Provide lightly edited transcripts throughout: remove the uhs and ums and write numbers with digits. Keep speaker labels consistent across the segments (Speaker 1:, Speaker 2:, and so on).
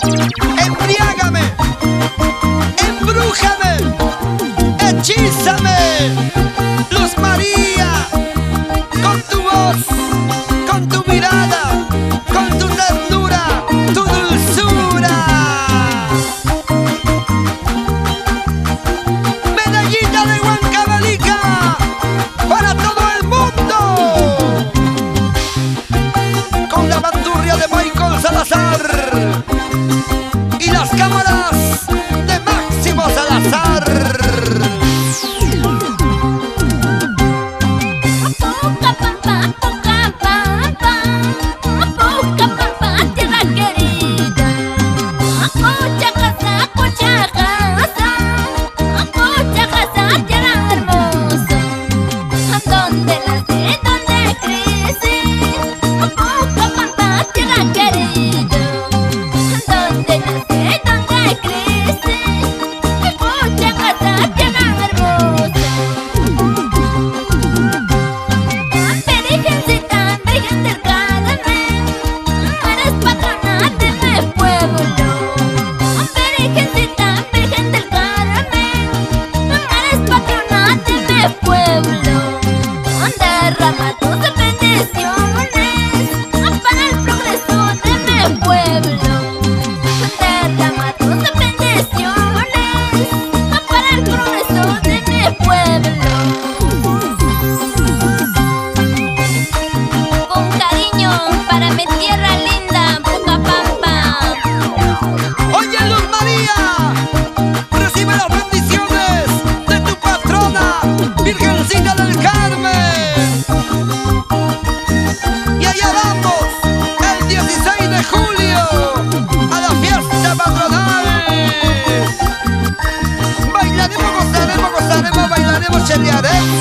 Speaker 1: Embriágame, embrújame, hechízame, Luz María, con tu voz, con tu mirada, con tu ternura, tu dulzura. Medallita de Huancavelica para todo el mundo, con la bandurria de Michael Salazar y las cámaras de Máximo Salazar.
Speaker 2: Para mi tierra linda, Pucapampa.
Speaker 1: Oye, Luz María, recibe las bendiciones de tu patrona, Virgencita del Carmen. Y allá vamos, el 16 de julio, a la fiesta patronal. Bailaremos, gozaremos, gozaremos, bailaremos, chelearemos.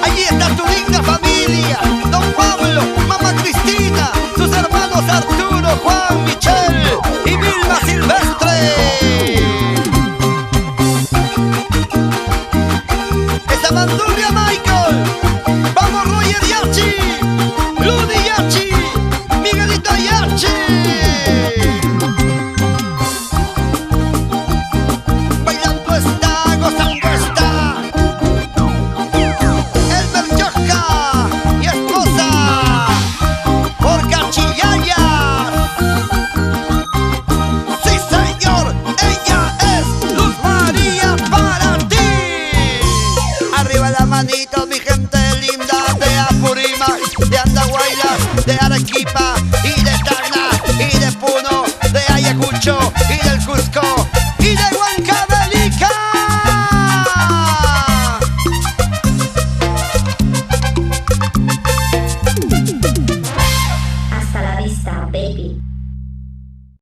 Speaker 1: Allí está tu linda familia, don Pablo, mamá Cristina, sus hermanos Arturo, Juan, Michelle y Vilma Silvestre. Esa bandurria, Michael. Vamos, Roger Yachi, Luni Yachi, Miguelito Yachi. Bailando está, gozando está Elmer Yosca y esposa por Cachillaya. Sí, señor, ella es Luz María para ti. Arriba la manito, mi gente linda de Apurímac, de Andahuaylas, de Arequipa y de Tacna y de Puno, de Ayacucho.